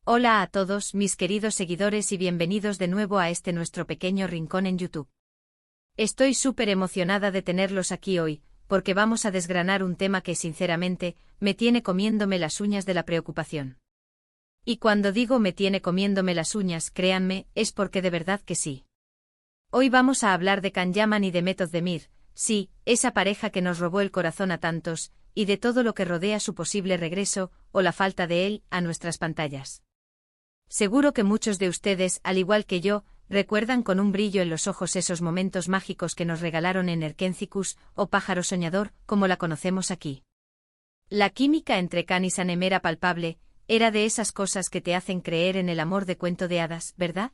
Hola a todos mis queridos seguidores y bienvenidos de nuevo a este nuestro pequeño rincón en YouTube. Estoy súper emocionada de tenerlos aquí hoy, porque vamos a desgranar un tema que sinceramente, me tiene comiéndome las uñas de la preocupación. Y cuando digo me tiene comiéndome las uñas, créanme, es porque de verdad que sí. Hoy vamos a hablar de Can Yaman y de Method Demir, sí, esa pareja que nos robó el corazón a tantos, y de todo lo que rodea su posible regreso, o la falta de él, a nuestras pantallas. Seguro que muchos de ustedes, al igual que yo, recuerdan con un brillo en los ojos esos momentos mágicos que nos regalaron en Erkénthicus, o pájaro soñador, como la conocemos aquí. La química entre Can y Sanem era palpable, era de esas cosas que te hacen creer en el amor de cuento de hadas, ¿verdad?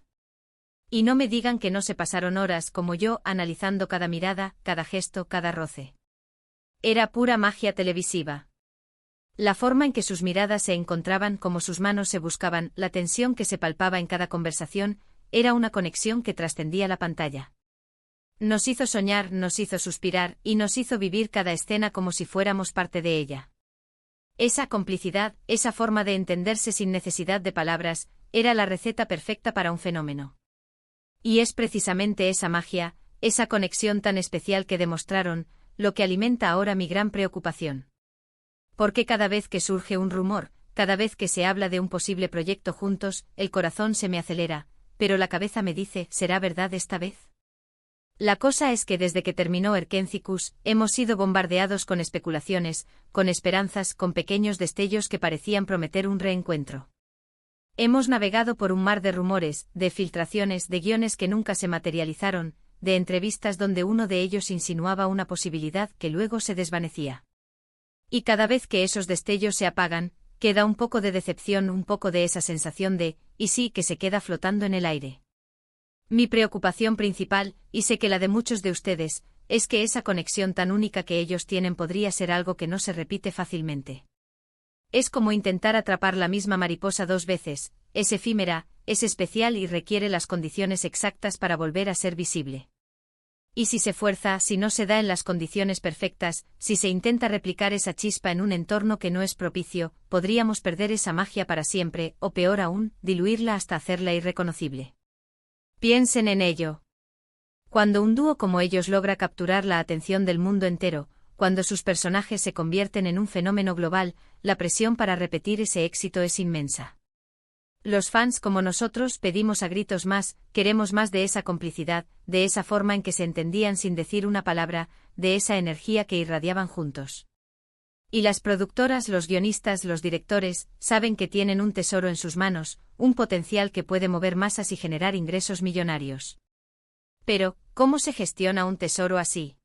Y no me digan que no se pasaron horas como yo analizando cada mirada, cada gesto, cada roce. Era pura magia televisiva. La forma en que sus miradas se encontraban, como sus manos se buscaban, la tensión que se palpaba en cada conversación, era una conexión que trascendía la pantalla. Nos hizo soñar, nos hizo suspirar, y nos hizo vivir cada escena como si fuéramos parte de ella. Esa complicidad, esa forma de entenderse sin necesidad de palabras, era la receta perfecta para un fenómeno. Y es precisamente esa magia, esa conexión tan especial que demostraron, lo que alimenta ahora mi gran preocupación. Porque cada vez que surge un rumor, cada vez que se habla de un posible proyecto juntos, el corazón se me acelera, pero la cabeza me dice, ¿será verdad esta vez? La cosa es que desde que terminó Erkénthicus, hemos sido bombardeados con especulaciones, con esperanzas, con pequeños destellos que parecían prometer un reencuentro. Hemos navegado por un mar de rumores, de filtraciones, de guiones que nunca se materializaron, de entrevistas donde uno de ellos insinuaba una posibilidad que luego se desvanecía. Y cada vez que esos destellos se apagan, queda un poco de decepción, un poco de esa sensación de, y sí, que se queda flotando en el aire. Mi preocupación principal, y sé que la de muchos de ustedes, es que esa conexión tan única que ellos tienen podría ser algo que no se repite fácilmente. Es como intentar atrapar la misma mariposa dos veces, es efímera, es especial y requiere las condiciones exactas para volver a ser visible. Y si se fuerza, si no se da en las condiciones perfectas, si se intenta replicar esa chispa en un entorno que no es propicio, podríamos perder esa magia para siempre, o peor aún, diluirla hasta hacerla irreconocible. Piensen en ello. Cuando un dúo como ellos logra capturar la atención del mundo entero, cuando sus personajes se convierten en un fenómeno global, la presión para repetir ese éxito es inmensa. Los fans como nosotros pedimos a gritos más, queremos más de esa complicidad, de esa forma en que se entendían sin decir una palabra, de esa energía que irradiaban juntos. Y las productoras, los guionistas, los directores, saben que tienen un tesoro en sus manos, un potencial que puede mover masas y generar ingresos millonarios. Pero, ¿cómo se gestiona un tesoro así?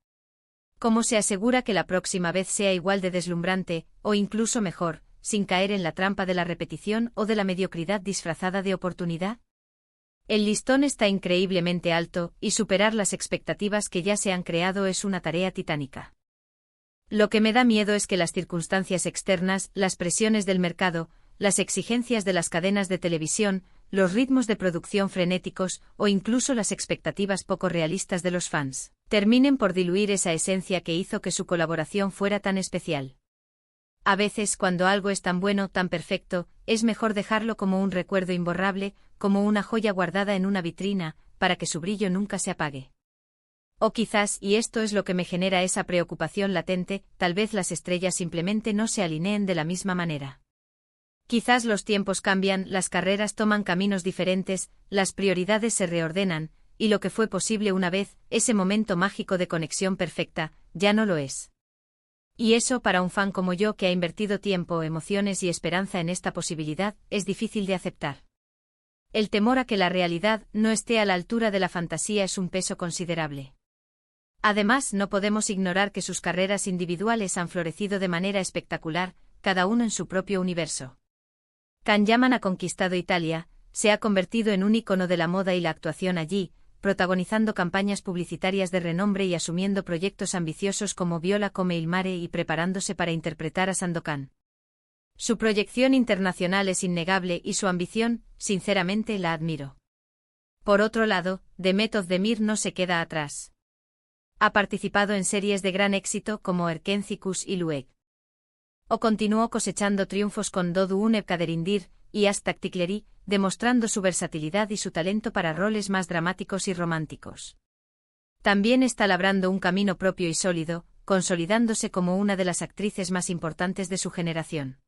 ¿Cómo se asegura que la próxima vez sea igual de deslumbrante, o incluso mejor, sin caer en la trampa de la repetición o de la mediocridad disfrazada de oportunidad? El listón está increíblemente alto, y superar las expectativas que ya se han creado es una tarea titánica. Lo que me da miedo es que las circunstancias externas, las presiones del mercado, las exigencias de las cadenas de televisión, los ritmos de producción frenéticos, o incluso las expectativas poco realistas de los fans, terminen por diluir esa esencia que hizo que su colaboración fuera tan especial. A veces, cuando algo es tan bueno, tan perfecto, es mejor dejarlo como un recuerdo imborrable, como una joya guardada en una vitrina, para que su brillo nunca se apague. O quizás, y esto es lo que me genera esa preocupación latente, tal vez las estrellas simplemente no se alineen de la misma manera. Quizás los tiempos cambian, las carreras toman caminos diferentes, las prioridades se reordenan, y lo que fue posible una vez, ese momento mágico de conexión perfecta, ya no lo es. Y eso para un fan como yo que ha invertido tiempo, emociones y esperanza en esta posibilidad, es difícil de aceptar. El temor a que la realidad no esté a la altura de la fantasía es un peso considerable. Además, no podemos ignorar que sus carreras individuales han florecido de manera espectacular, cada uno en su propio universo. Can Yaman ha conquistado Italia, se ha convertido en un ícono de la moda y la actuación allí, protagonizando campañas publicitarias de renombre y asumiendo proyectos ambiciosos como Viola come il mare y preparándose para interpretar a Sandokan. Su proyección internacional es innegable y su ambición, sinceramente, la admiro. Por otro lado, The Method Demir no se queda atrás. Ha participado en series de gran éxito como Erkénthicus y Lueg. O continuó cosechando triunfos con Dodu Uneb Kaderindir, y #Ticlery, demostrando su versatilidad y su talento para roles más dramáticos y románticos. También está labrando un camino propio y sólido, consolidándose como una de las actrices más importantes de su generación.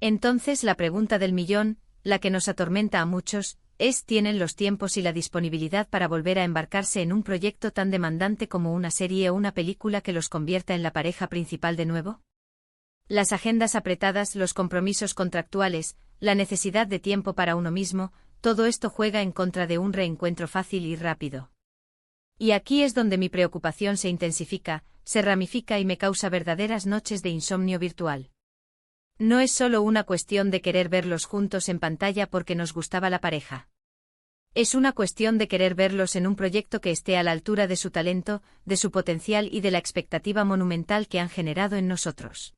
Entonces la pregunta del millón, la que nos atormenta a muchos, es: ¿tienen los tiempos y la disponibilidad para volver a embarcarse en un proyecto tan demandante como una serie o una película que los convierta en la pareja principal de nuevo? Las agendas apretadas, los compromisos contractuales, la necesidad de tiempo para uno mismo, todo esto juega en contra de un reencuentro fácil y rápido. Y aquí es donde mi preocupación se intensifica, se ramifica y me causa verdaderas noches de insomnio virtual. No es solo una cuestión de querer verlos juntos en pantalla porque nos gustaba la pareja. Es una cuestión de querer verlos en un proyecto que esté a la altura de su talento, de su potencial y de la expectativa monumental que han generado en nosotros.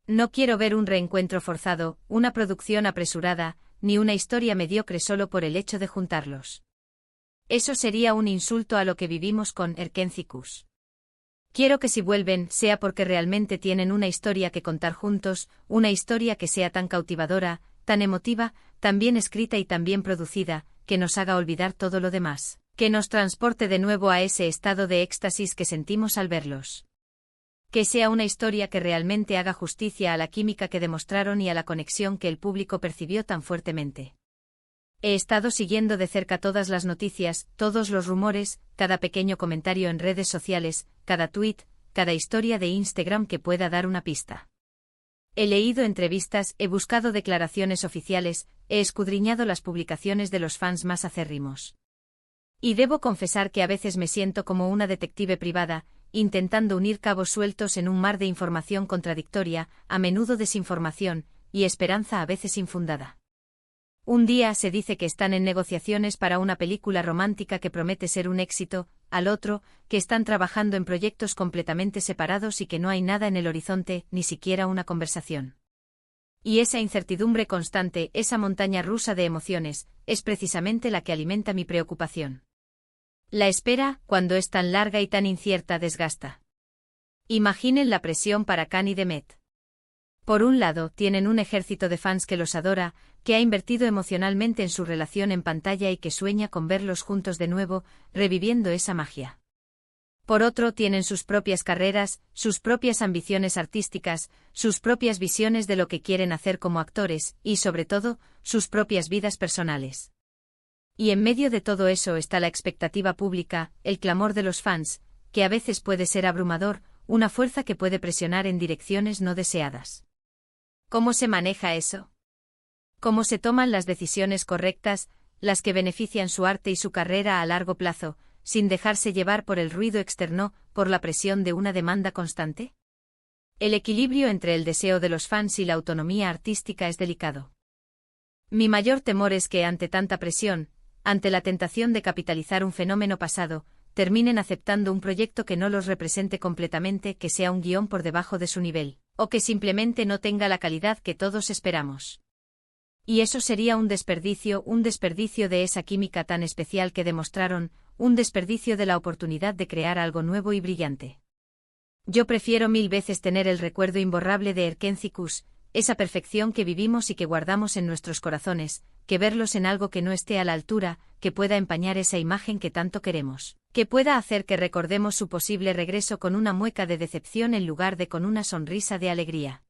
No quiero ver un reencuentro forzado, una producción apresurada, ni una historia mediocre solo por el hecho de juntarlos. Eso sería un insulto a lo que vivimos con Erkencicus. Quiero que si vuelven sea porque realmente tienen una historia que contar juntos, una historia que sea tan cautivadora, tan emotiva, tan bien escrita y tan bien producida, que nos haga olvidar todo lo demás, que nos transporte de nuevo a ese estado de éxtasis que sentimos al verlos. Que sea una historia que realmente haga justicia a la química que demostraron y a la conexión que el público percibió tan fuertemente. He estado siguiendo de cerca todas las noticias, todos los rumores, cada pequeño comentario en redes sociales, cada tuit, cada historia de Instagram que pueda dar una pista. He leído entrevistas, he buscado declaraciones oficiales, he escudriñado las publicaciones de los fans más acérrimos. Y debo confesar que a veces me siento como una detective privada, intentando unir cabos sueltos en un mar de información contradictoria, a menudo desinformación, y esperanza a veces infundada. Un día se dice que están en negociaciones para una película romántica que promete ser un éxito, al otro, que están trabajando en proyectos completamente separados y que no hay nada en el horizonte, ni siquiera una conversación. Y esa incertidumbre constante, esa montaña rusa de emociones, es precisamente la que alimenta mi preocupación. La espera, cuando es tan larga y tan incierta, desgasta. Imaginen la presión para Khan y Demet. Por un lado, tienen un ejército de fans que los adora, que ha invertido emocionalmente en su relación en pantalla y que sueña con verlos juntos de nuevo, reviviendo esa magia. Por otro, tienen sus propias carreras, sus propias ambiciones artísticas, sus propias visiones de lo que quieren hacer como actores, y sobre todo, sus propias vidas personales. Y en medio de todo eso está la expectativa pública, el clamor de los fans, que a veces puede ser abrumador, una fuerza que puede presionar en direcciones no deseadas. ¿Cómo se maneja eso? ¿Cómo se toman las decisiones correctas, las que benefician su arte y su carrera a largo plazo, sin dejarse llevar por el ruido externo, por la presión de una demanda constante? El equilibrio entre el deseo de los fans y la autonomía artística es delicado. Mi mayor temor es que ante tanta presión, ante la tentación de capitalizar un fenómeno pasado, terminen aceptando un proyecto que no los represente completamente, que sea un guión por debajo de su nivel, o que simplemente no tenga la calidad que todos esperamos. Y eso sería un desperdicio de esa química tan especial que demostraron, un desperdicio de la oportunidad de crear algo nuevo y brillante. Yo prefiero 1000 veces tener el recuerdo imborrable de Erkencicus, esa perfección que vivimos y que guardamos en nuestros corazones, que verlos en algo que no esté a la altura, que pueda empañar esa imagen que tanto queremos, que pueda hacer que recordemos su posible regreso con una mueca de decepción en lugar de con una sonrisa de alegría.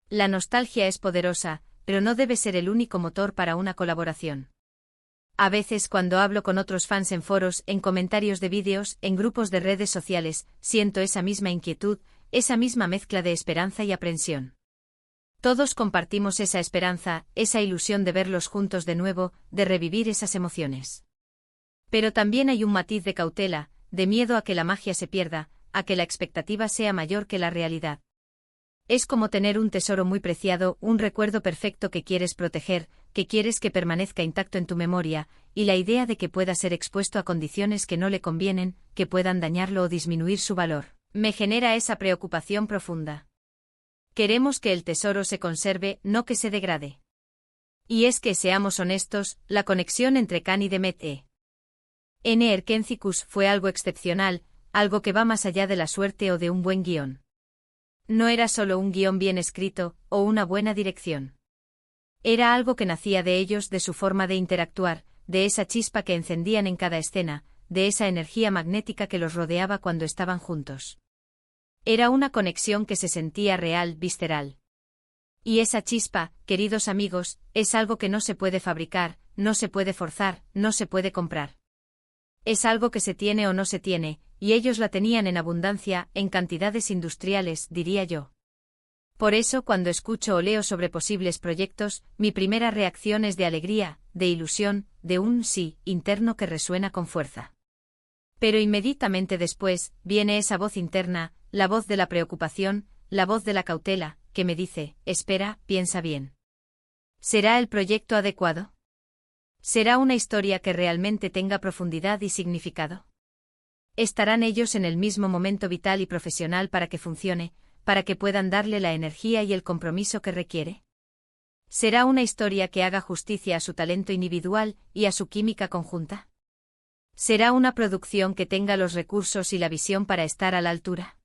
La nostalgia es poderosa, pero no debe ser el único motor para una colaboración. A veces cuando hablo con otros fans en foros, en comentarios de vídeos, en grupos de redes sociales, siento esa misma inquietud, esa misma mezcla de esperanza y aprensión. Todos compartimos esa esperanza, esa ilusión de verlos juntos de nuevo, de revivir esas emociones. Pero también hay un matiz de cautela, de miedo a que la magia se pierda, a que la expectativa sea mayor que la realidad. Es como tener un tesoro muy preciado, un recuerdo perfecto que quieres proteger, que quieres que permanezca intacto en tu memoria, y la idea de que pueda ser expuesto a condiciones que no le convienen, que puedan dañarlo o disminuir su valor, me genera esa preocupación profunda. Queremos que el tesoro se conserve, no que se degrade. Y es que, seamos honestos, la conexión entre Khan y Demet N. Erkencicus fue algo excepcional, algo que va más allá de la suerte o de un buen guión. No era solo un guión bien escrito, o una buena dirección. Era algo que nacía de ellos, de su forma de interactuar, de esa chispa que encendían en cada escena, de esa energía magnética que los rodeaba cuando estaban juntos. Era una conexión que se sentía real, visceral. Y esa chispa, queridos amigos, es algo que no se puede fabricar, no se puede forzar, no se puede comprar. Es algo que se tiene o no se tiene, y ellos la tenían en abundancia, en cantidades industriales, diría yo. Por eso, cuando escucho o leo sobre posibles proyectos, mi primera reacción es de alegría, de ilusión, de un sí interno que resuena con fuerza. Pero inmediatamente después, viene esa voz interna, la voz de la preocupación, la voz de la cautela, que me dice, espera, piensa bien. ¿Será el proyecto adecuado? ¿Será una historia que realmente tenga profundidad y significado? ¿Estarán ellos en el mismo momento vital y profesional para que funcione, para que puedan darle la energía y el compromiso que requiere? ¿Será una historia que haga justicia a su talento individual y a su química conjunta? ¿Será una producción que tenga los recursos y la visión para estar a la altura?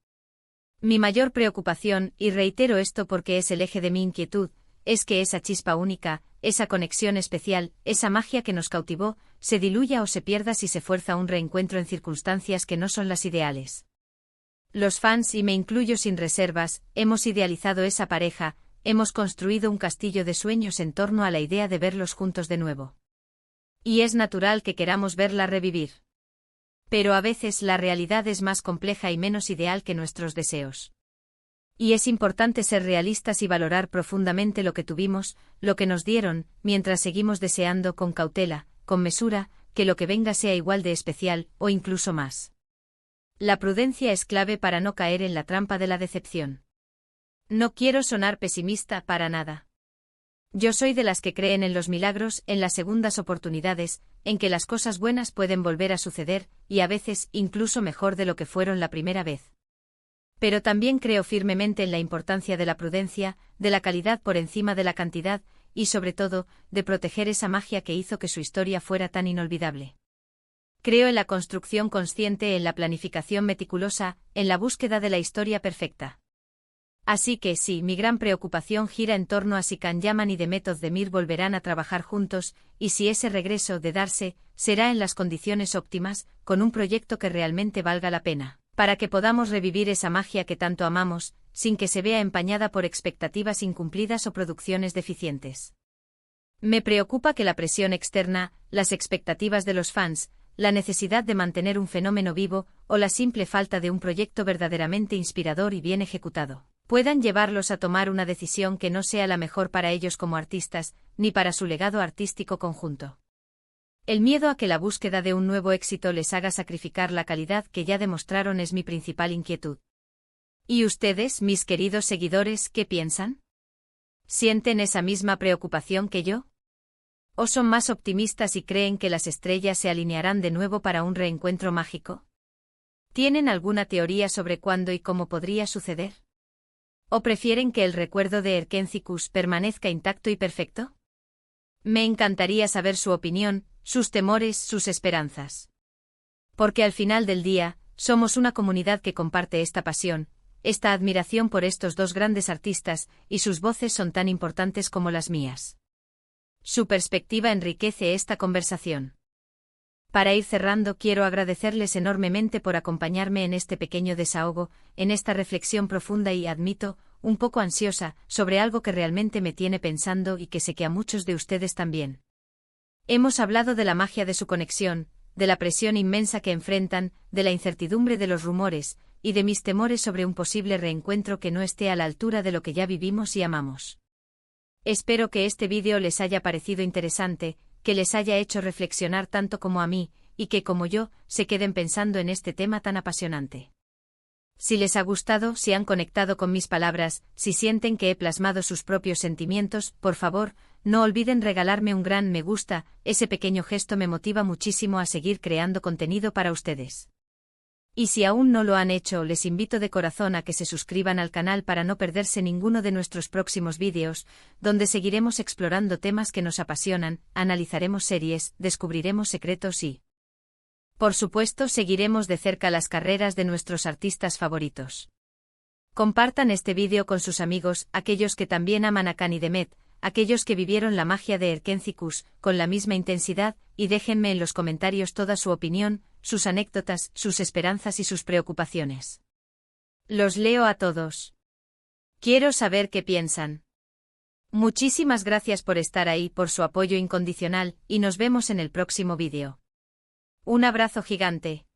Mi mayor preocupación, y reitero esto porque es el eje de mi inquietud, es que esa chispa única, esa conexión especial, esa magia que nos cautivó, se diluya o se pierda si se fuerza un reencuentro en circunstancias que no son las ideales. Los fans, y me incluyo sin reservas, hemos idealizado esa pareja, hemos construido un castillo de sueños en torno a la idea de verlos juntos de nuevo. Y es natural que queramos verla revivir. Pero a veces la realidad es más compleja y menos ideal que nuestros deseos. Y es importante ser realistas y valorar profundamente lo que tuvimos, lo que nos dieron, mientras seguimos deseando con cautela, con mesura, que lo que venga sea igual de especial, o incluso más. La prudencia es clave para no caer en la trampa de la decepción. No quiero sonar pesimista para nada. Yo soy de las que creen en los milagros, en las segundas oportunidades, en que las cosas buenas pueden volver a suceder, y a veces incluso mejor de lo que fueron la primera vez. Pero también creo firmemente en la importancia de la prudencia, de la calidad por encima de la cantidad, y sobre todo, de proteger esa magia que hizo que su historia fuera tan inolvidable. Creo en la construcción consciente, en la planificación meticulosa, en la búsqueda de la historia perfecta. Así que sí, mi gran preocupación gira en torno a si Can Yaman y Demet Özdemir volverán a trabajar juntos, y si ese regreso de darse, será en las condiciones óptimas, con un proyecto que realmente valga la pena, para que podamos revivir esa magia que tanto amamos, sin que se vea empañada por expectativas incumplidas o producciones deficientes. Me preocupa que la presión externa, las expectativas de los fans, la necesidad de mantener un fenómeno vivo, o la simple falta de un proyecto verdaderamente inspirador y bien ejecutado, puedan llevarlos a tomar una decisión que no sea la mejor para ellos como artistas, ni para su legado artístico conjunto. El miedo a que la búsqueda de un nuevo éxito les haga sacrificar la calidad que ya demostraron es mi principal inquietud. ¿Y ustedes, mis queridos seguidores, qué piensan? ¿Sienten esa misma preocupación que yo? ¿O son más optimistas y creen que las estrellas se alinearán de nuevo para un reencuentro mágico? ¿Tienen alguna teoría sobre cuándo y cómo podría suceder? ¿O prefieren que el recuerdo de Erkenci-Kuş permanezca intacto y perfecto? Me encantaría saber su opinión, sus temores, sus esperanzas. Porque al final del día, somos una comunidad que comparte esta pasión, esta admiración por estos dos grandes artistas, y sus voces son tan importantes como las mías. Su perspectiva enriquece esta conversación. Para ir cerrando, quiero agradecerles enormemente por acompañarme en este pequeño desahogo, en esta reflexión profunda y, admito, un poco ansiosa, sobre algo que realmente me tiene pensando y que sé que a muchos de ustedes también. Hemos hablado de la magia de su conexión, de la presión inmensa que enfrentan, de la incertidumbre de los rumores, y de mis temores sobre un posible reencuentro que no esté a la altura de lo que ya vivimos y amamos. Espero que este vídeo les haya parecido interesante, que les haya hecho reflexionar tanto como a mí, y que como yo, se queden pensando en este tema tan apasionante. Si les ha gustado, si han conectado con mis palabras, si sienten que he plasmado sus propios sentimientos, por favor, no olviden regalarme un gran me gusta, ese pequeño gesto me motiva muchísimo a seguir creando contenido para ustedes. Y si aún no lo han hecho, les invito de corazón a que se suscriban al canal para no perderse ninguno de nuestros próximos vídeos, donde seguiremos explorando temas que nos apasionan, analizaremos series, descubriremos secretos y, por supuesto, seguiremos de cerca las carreras de nuestros artistas favoritos. Compartan este vídeo con sus amigos, aquellos que también aman a Can y Demet, aquellos que vivieron la magia de Erkencicus, con la misma intensidad, y déjenme en los comentarios toda su opinión, sus anécdotas, sus esperanzas y sus preocupaciones. Los leo a todos. Quiero saber qué piensan. Muchísimas gracias por estar ahí, por su apoyo incondicional, y nos vemos en el próximo vídeo. Un abrazo gigante.